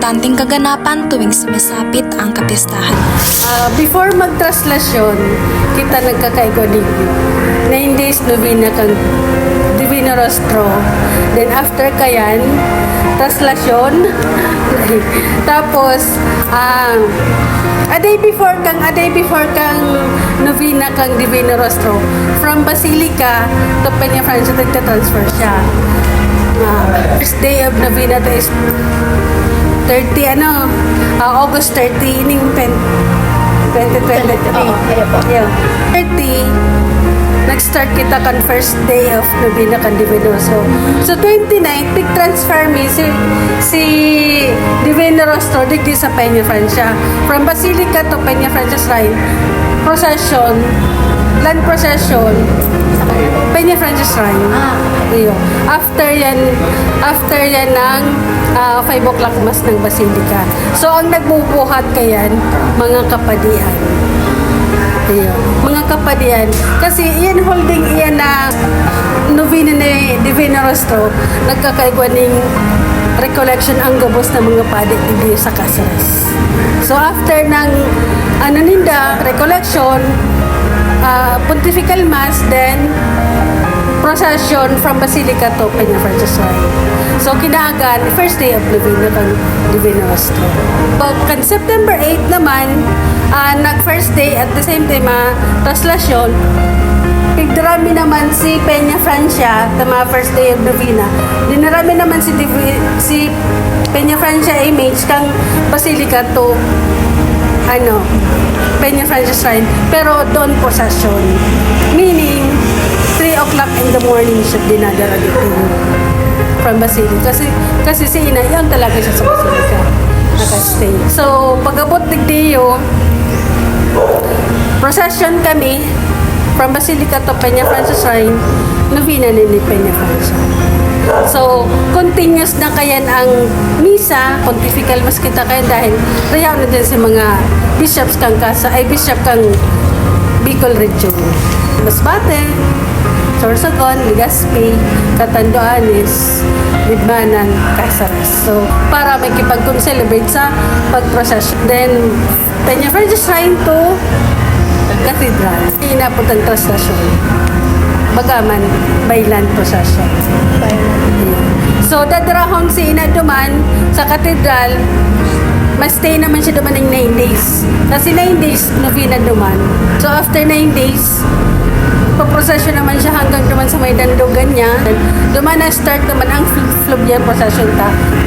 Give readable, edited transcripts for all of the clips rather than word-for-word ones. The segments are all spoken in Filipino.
importanteng kaganapan tuwing sumasapit ang kapistahan. Before magtraslasyon, kita nagkakaiguanig. 9 days novena kang Divino Rostro. Then after kayan, traslasyon. Tapos, a day before kang novena kang Divino Rostro, from Basilica to Peñafrancia, transfer siya. First day of novena to is 30, August 30, ining 2023. Yeah. 30, nag-start kita kan first day of novena kan Divino Rostro. So 29, big transfer me si Divino Rostro digdi sa Peñafrancia. From Basilica to Peñafrancia Shrine, procession, land procession, Peñafrancia Shrine. Iyo. After yan ng 5 o'clock mas ng Basilica. So ang nagbubuhat kayan, mga kapadian. Iyo. Mga kapadian. Kasi iyan holding iyan na novena ni Divino Rostro, nagkakaigwa ning recollection ang gabos ng mga padi dito sa Casares. So after ng recollection, pontifical mass, then procession from Basilica to Peñafrancia Shrine. So kinaagan, first day of novena kang Divino Rostro. Kan September 8 naman, nag-first day at the same time, traslasyon, pigdarami naman si Peñafrancia, tama, first day of novena. Dinarami naman si Peñafrancia image kang Basilica to Peñafrancia Shrine, pero doon procession. Meaning, 3 o'clock in the morning siya dinadala dito from Basilica. Kasi si Ina, yun talaga siya sa Basilica. Nakastay. So, pag-abot digdiyo, procession kami from Basilica to Peñafrancia Shrine, novena ni Peñafrancia. So, continuous na kayan ang misa, pontifical mas kita kayan dahil rayaw na din si mga bishops bishop kang Bicol Region. Masbate, Sorsogon, Legazpi, Catanduanes, Libmanan, Casares. So, para may kipag-celebrate sa pag-procession. Then, Peñafrancia Shrine to Cathedral. Inapot ang traslasyon. Bagaman, by land procession. So, dadarahon si Ina duman sa Cathedral, ma-stay naman siya duman ng 9 days. Kasi 9 days, novena duman. So, after 9 days, paprocession naman siya hanggang duman sa may dandugan niya. Duman na start naman ang fluvial procession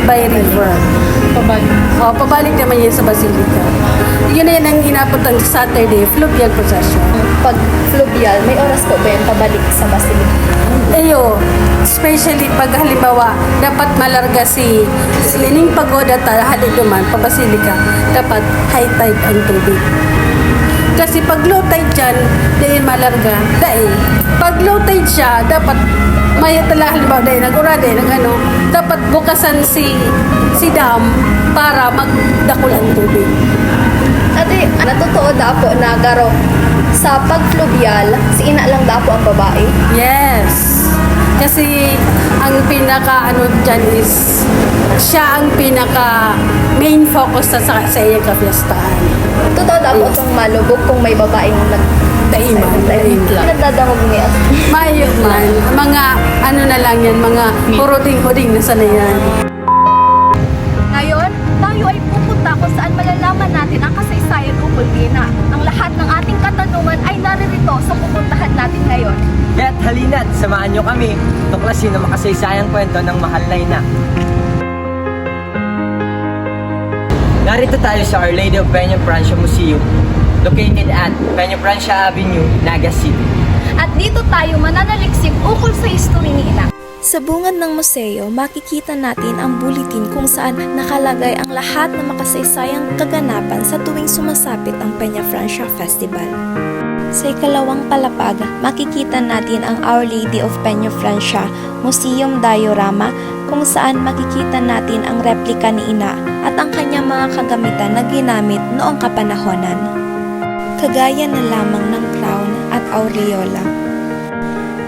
by river. Pabalik naman yan sa Basilica. Yun na yan ang inapot ang Saturday, fluvial procession. Pag fluvial, may oras po ba yung pabalik sa Basilica? Especially pag halimbawa, dapat malarga si Lining Pagoda halid duman, pa Basilica, dapat high tide ang tubig. Kasi pag low tide dyan, dahil malarga, dahil pag low tide siya, dapat may tala halimbawa dahil nag-urade, dapat bukasan si dam para magdakul ang tubig. Ate, natotoo dapo na garo sa pag-fluvial, si Ina lang dapo ang babae? Yes. Kasi ang pinaka dyan is siya ang pinaka main focus sa iyang kapistahan. Totoo dapo itong malubog kung may babaeng Daiman. Nagdadangog niya. Mayog man. Mga na lang yan, mga huruding-huding na sana yan. Ngayon, tayo ay pupunta kung saan malalaman natin ang kasaysayan ukol Ina. Ang lahat ng ating katanungan ay naririto sa pupuntahan natin ngayon. Kaya't halina't samahan nyo kami tuklasin ang makasaysayang kwento ng mahal na ina. Narito tayo sa Our Lady of Peñafrancia Museum, located at Peñafrancia Avenue, Naga City. At dito tayo mananaliksik ukol sa history ni Ina. Sa bungad ng museo, makikita natin ang bulletin kung saan nakalagay ang lahat ng makasaysayang kaganapan sa tuwing sumasapit ang Peñafrancia Festival. Sa ikalawang palapag, makikita natin ang Our Lady of Peñafrancia Museum Diorama kung saan makikita natin ang replika ni Ina at ang kanyang mga kagamitan na ginamit noong kapanahonan. Kagaya na lamang ng crown at aureola.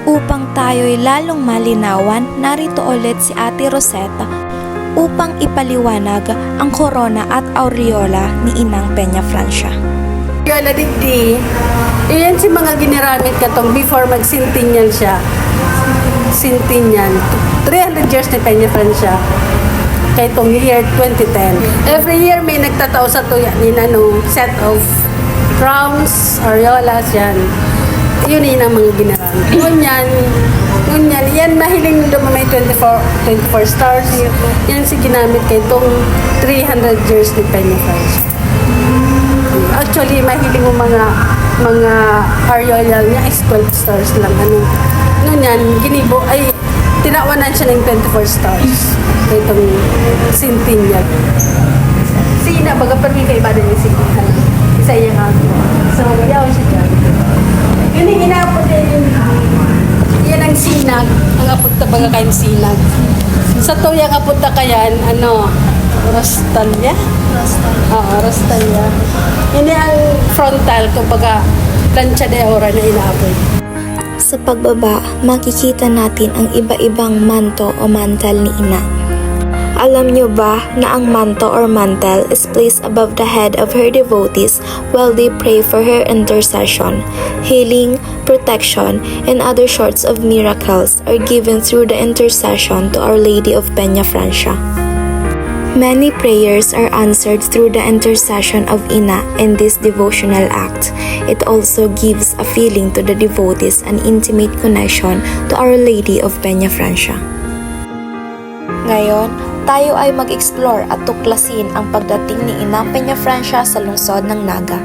Upang tayo'y lalong malinawan, narito ulit si Ate Rosetta upang ipaliwanag ang korona at aureola ni Inang Peña Francia. Yola digdi, yan si mga ginaramit katong before mag-centennial siya. Centennial. 300 years ni Peña Francia. Kaya itong year 2010. Every year may nagtatao sa tuya ni set of crowns, aureolas, yan. Yun yun ang mga ginaramit. Ngunyan, yan mahiling nyo may 24 stars. Yan si ginamit kay itong 300 years ni Peña Francia. Actually, mahiling mo mga aureola niya is 12 stars lang. Ngunyan, ginibo, ay tinawanan siya ng 24 stars. Itong centennial. Sina, baga permi kay ibadan yung sintinhan. Isa yung ako. So, yaw siya dyan. Yun yung inapot din. Yan ang sinag. Ang apot na baga kayong sinag. Sa to yung apot na kayan, Rostalya? Oo, Rostalya. Yun ang frontal, kumbaga, plancha de ora na inaapot. Sa pagbaba, makikita natin ang iba-ibang manto o mantel ni Ina. Alam nyo ba na ang manto or mantle is placed above the head of her devotees while they pray for her intercession? Healing, protection, and other sorts of miracles are given through the intercession to Our Lady of Peña Francia. Many prayers are answered through the intercession of Ina in this devotional act. It also gives a feeling to the devotees an intimate connection to Our Lady of Peña Francia. Ngayon, tayo ay mag-explore at tuklasin ang pagdating ni Inang Peña Francia sa lungsod ng Naga.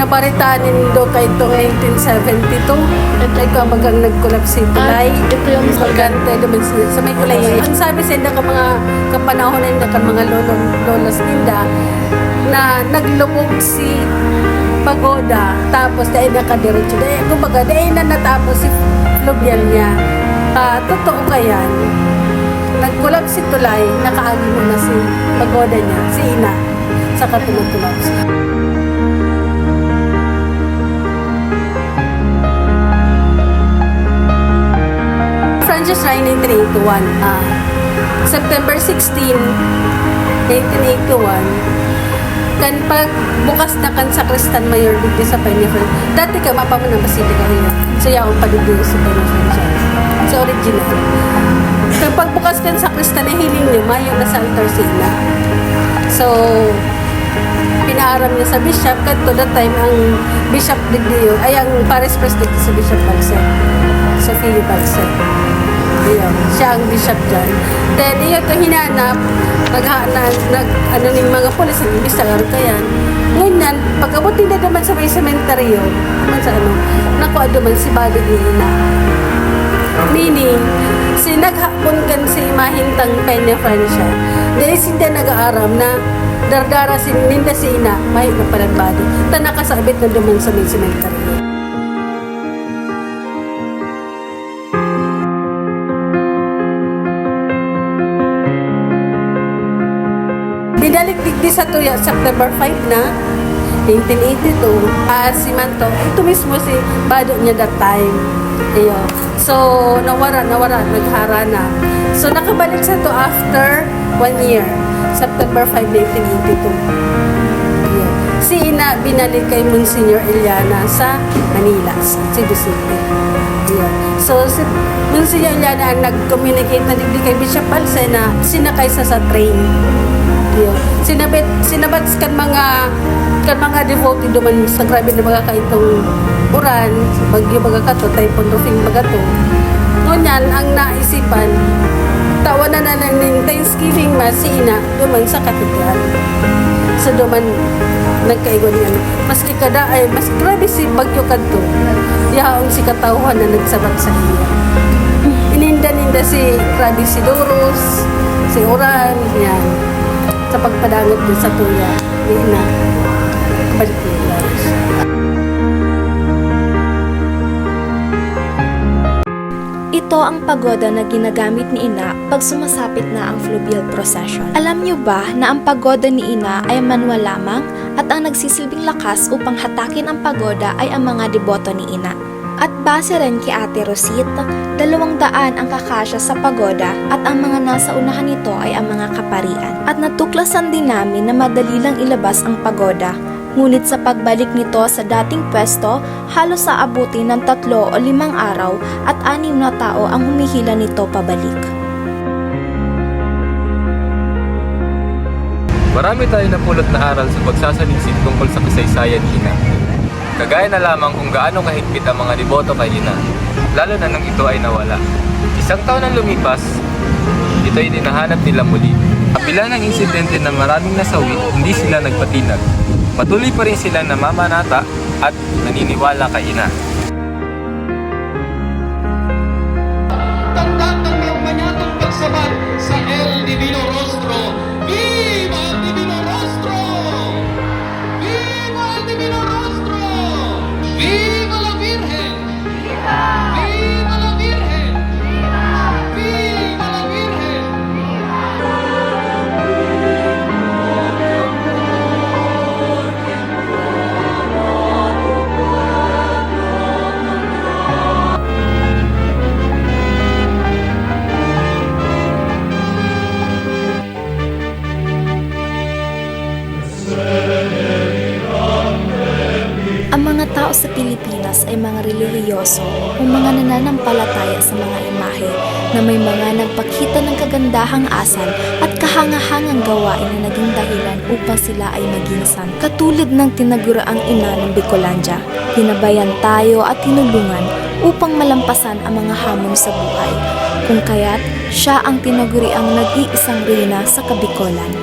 Naparitanin do kay itong 1972. At ko magang nag-collapse si Tulay. Ito yung Magante naman sa may kulay. Ang sabi sa inda ka mga kapanahon na ka mga lolas ninda na naglubog si pagoda tapos dahil nakadiretso. Dahil kumbaga dahil na natapos si fluvial niya. Totoo kayan. Nag-collapse si Tulay, nakaagi mo na si pagoda niya, si Ina, sa katulog-collapse. Francis Ryan 1981. September 16, 1981, kan pag bukas na kan sa Kristan Mayor dito sa Peña Francia. Dati ka mapamo na Basilica rin. So yaong paligid sa Peña Francia. Sa original. Kapag bukas kan sa Kristan, hiling niyo, mayo na sa altar sila. So, pinaaram niya sa bishop. Kanto that time, ang bishop digdiyo, ay ang Paris Presbytery sa Bishop Balsec. Sophia Balsec. Ayun, siya ang bishop dyan. Then, iyon ito hinanap, ano ng mga polis, ibig sa laro kayan. Ngunyan, pag-abot nila naman sa may sementeryo, naman sa nakuha naman si Bado ni Ina. Meaning, naghapon kan si Mahintang Peña Francia, dahil sila nag-aaram na dardara si Ninda si Ina, mahit na palang Bado, na nakasabit na naman sa may sementeryo. Dinalik-digdi sa tuya, September 5 na, 1982, si Manto, ito mismo si Bado niya that time. Iyo. So, nawara, naghara na. So, nakabalik sa to after 1 year, September 5, 1982. Iyo. Si Ina, binalik kay Monsignor Eliana sa Manila, Cebu City. Iyo. So, si Monsignor Eliana ang nag-communicate na digdi kay Bishop Balse na sinakay sa train. Sinabat kan mga devotee duman sa grabe na mga kaitong uran, bagyo baga kato, typhoon roofing baga to. Ngunyan, ang naisipan, tawanan na ng Thanksgiving Mass si Ina duman sa katedral. sa duman nagkaigon yan. Maski kada ay mas grabe si bagyo kadto. Yaong si katawhan na nagsabat sa iya. Ininda-ninda si grabe si Doros, si Oran, yan. Sa pagpadangot din sa tuya. Di na. Balik nila. Ito ang pagoda na ginagamit ni Ina pag sumasapit na ang fluvial procession. Alam niyo ba na ang pagoda ni Ina ay manual lamang at ang nagsisilbing lakas upang hatakin ang pagoda ay ang mga deboto ni Ina? At base rin kay Ate Rosit, 200 ang kakasya sa pagoda at ang mga nasa unahan nito ay ang mga kaparian. At natuklasan din namin na madali lang ilabas ang pagoda. Ngunit sa pagbalik nito sa dating pwesto, halos sa abuti ng 3 o 5 araw at 6 na tao ang humihila nito pabalik. Marami tayong napulot na aral sa pagsasaliksik tungkol sa kasaysayan ni Ina. Kagaya na lamang kung gaano kahigpit ang mga deboto kay Ina, lalo na nang ito ay nawala. 1 taon ang lumipas, ito ay dinahanap nila muli. Kapila ng insidente na maraming nasawi, hindi sila nagpatinag. Patuloy pa rin sila namamanata at naniniwala kay Ina. Tandaan ng iyong manyatong pagsabat sa El Divino Rostro. Viva el Divino Rostro! Viva el Divino Rostro! Viva la Virgen! Viva la Virgen! Viva la Virgen! Ang mga tao sa Pilipinas ay mga relihiyoso o mga nananampalataya sa mga imahe na may mga nagpakita ng kagandahang asal at kahangahangang gawain na naging dahilan upang sila ay maging san. Katulad ng tinaguraang ina ng Bicolandia, ginabayan tayo at tinulungan upang malampasan ang mga hamon sa buhay, kung kaya't siya ang tinaguriang nag-iisang reyna sa Kabikolan.